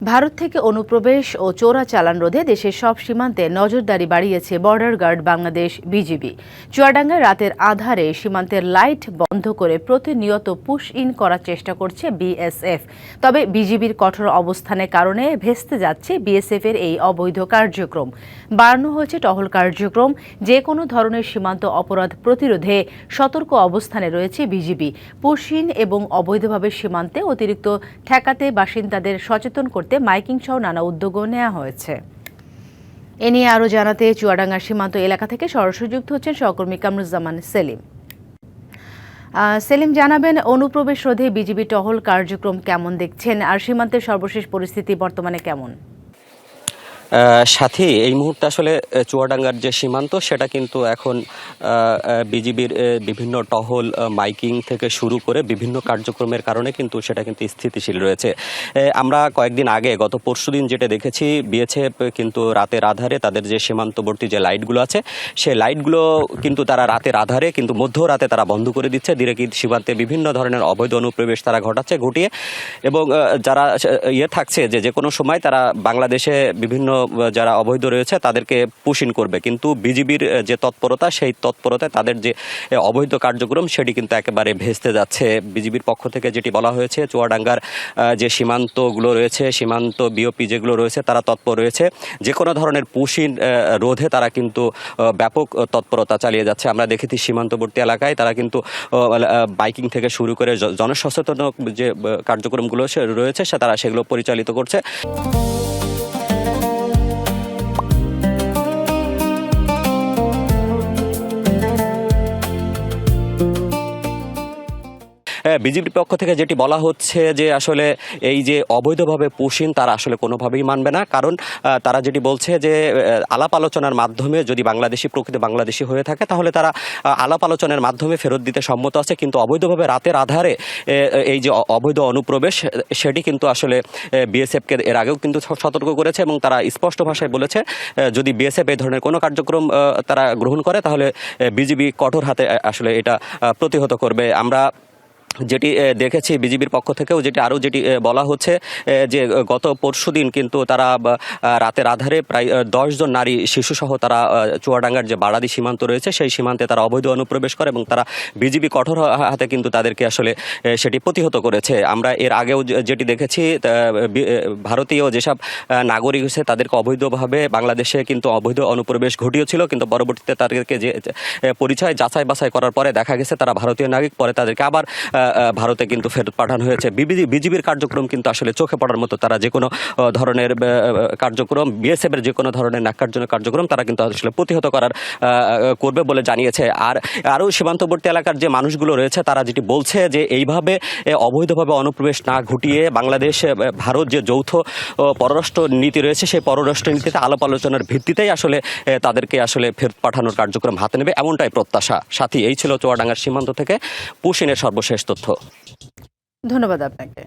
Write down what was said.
ভারত থেকে অনুপ্রবেশ ও চোরাচালান রোধে দেশের সব সীমান্তে নজরদারি বাড়িয়েছে বর্ডার গার্ড বাংলাদেশ বিজিবি। চুয়াডাঙ্গায় রাতের আধারে সীমান্তের লাইট বন্ধ করে প্রতিনিয়ত পুশ ইন করার চেষ্টা করছে বিএসএফ। তবে বিজিবির কঠোর অবস্থানের কারণে ভেস্তে যাচ্ছে বিএসএফের এই অবৈধ কার্যক্রম। বাড়ানো হয়েছে টহল কার্যক্রম। যে কোনো ধরনের সীমান্ত অপরাধ প্রতিরোধে সতর্ক অবস্থানে রয়েছে বিজিবি। পুশ ইন এবং অবৈধভাবে সীমান্তে অতিরিক্ত ঠেকাতে বাসিন্দাদের সচেতন করতে মাইকিং সহ নানা উদ্যোগও নেওয়া হয়েছে। এ নিয়ে আরও জানাতে চুয়াডাঙ্গা সীমান্ত এলাকা থেকে সরাসরি যুক্ত হচ্ছেন সহকর্মী কামরুজ্জামান সেলিম। সেলিম, জানাবেন অনুপ্রবেশ রোধে বিজিবি টহল কার্যক্রম কেমন দেখছেন, আর সীমান্তের সর্বশেষ পরিস্থিতি বর্তমানে কেমন? সাথী, এই মুহূর্তে আসলে চুয়াডাঙ্গার যে সীমান্ত সেটা কিন্তু এখন বিজিবির বিভিন্ন টহল মাইকিং থেকে শুরু করে বিভিন্ন কার্যক্রমের কারণে কিন্তু সেটা কিন্তু স্থিতিশীল রয়েছে। আমরা কয়েকদিন আগে গত পরশুদিন যেটা দেখেছি, বিএসএফ কিন্তু রাতের আধারে তাদের যে সীমান্তবর্তী যে লাইটগুলো আছে সেই লাইটগুলো কিন্তু তারা রাতের আধারে কিন্তু মধ্যরাতে তারা বন্ধ করে দিচ্ছে। ধীরে কিন্তু সীমান্তে বিভিন্ন ধরনের অবৈধ অনুপ্রবেশ তারা ঘটিয়ে এবং যারা থাকছে যে কোনো সময় তারা বাংলাদেশে বিভিন্ন যারা অবৈধ রয়েছে তাদেরকে পুশ ইন করবে। কিন্তু বিজিবির যে তৎপরতা, সেই তৎপরতায় তাদের যে অবৈধ কার্যক্রম সেটি কিন্তু একেবারে ভেস্তে যাচ্ছে। বিজিবির পক্ষ থেকে যেটি বলা হয়েছে, চুয়াডাঙ্গার যে সীমান্তগুলো রয়েছে, সীমান্ত বিওপি যেগুলো রয়েছে তারা তৎপর রয়েছে। যে কোনো ধরনের পুশ ইন রোধে তারা কিন্তু ব্যাপক তৎপরতা চালিয়ে যাচ্ছে। আমরা দেখেছি সীমান্তবর্তী এলাকায় তারা কিন্তু বাইকিং থেকে শুরু করে জনসচেতন যে কার্যক্রমগুলো রয়েছে তারা সেগুলো পরিচালিত করছে। বিজেপির পক্ষ থেকে যেটি বলা হচ্ছে যে আসলে এই যে অবৈধভাবে পুশ ইন তারা আসলে কোনোভাবেই মানবে না। কারণ তারা যেটি বলছে যে আলাপ আলোচনার মাধ্যমে যদি প্রকৃত বাংলাদেশি হয়ে থাকে তাহলে তারা আলাপ আলোচনার মাধ্যমে ফেরত দিতে সম্মত আছে। কিন্তু অবৈধভাবে রাতের আধারে এই যে অবৈধ অনুপ্রবেশ সেটি কিন্তু আসলে বিএসএফকে এর আগেও কিন্তু সতর্ক করেছে এবং তারা স্পষ্ট ভাষায় বলেছে যদি বিএসএফ এই ধরনের কোনো কার্যক্রম তারা গ্রহণ করে তাহলে বিজিবি কঠোর হাতে আসলে এটা প্রতিহত করবে। আমরা যেটি দেখেছি বিজিবির পক্ষ থেকেও যেটি বলা হচ্ছে যে গত পরশুদিন কিন্তু তারা রাতের আধারে প্রায় 10 জন নারী শিশুসহ তারা চুয়াডাঙ্গার যে বাড়াদি সীমান্ত রয়েছে সেই সীমান্তে তারা অবৈধ অনুপ্রবেশ করে এবং তারা বিজিবি কঠোর হাতে কিন্তু তাদেরকে আসলে সেটি প্রতিহত করেছে। আমরা এর আগেও যেটি দেখেছি ভারতীয় যেসব নাগরিক হয়েছে তাদেরকে অবৈধভাবে বাংলাদেশে কিন্তু অবৈধ অনুপ্রবেশ ঘটিয়েছিল, কিন্তু পরবর্তীতে তাদেরকে যে পরিচয় যাচাই বাছাই করার পরে দেখা গেছে তারা ভারতীয় নাগরিক, পরে তাদেরকে আবার ভারতে কিন্তু ফেরত পাঠানো হয়েছে। বিজিবির কার্যক্রম কিন্তু আসলে চোখে পড়ার মতো। তারা যে কোনো ধরনের কার্যক্রম, বিএসএফ এর যে কোনো ধরনের ন্যাক্কারজনক কার্যক্রম তারা কিন্তু আসলে প্রতিহত করবে বলে জানিয়েছে। আরও সীমান্তবর্তী এলাকার যে মানুষগুলো রয়েছে তারা যেটি বলছে যে এইভাবে অবৈধভাবে অনুপ্রবেশ না ঘটিয়ে বাংলাদেশ ভারত যে যৌথ পররাষ্ট্র নীতি রয়েছে সেই পররাষ্ট্র নীতিতে আলাপ আলোচনার ভিত্তিতেই আসলে তাদেরকে আসলে ফেরত পাঠানোর কার্যক্রম হাতে নেবে, এমনটাই প্রত্যাশা। সাথী, এই ছিল চুয়াডাঙ্গার সীমান্ত থেকে পুশ ইনের সর্বশেষ তথ্য। ধন্যবাদ আপনাকে।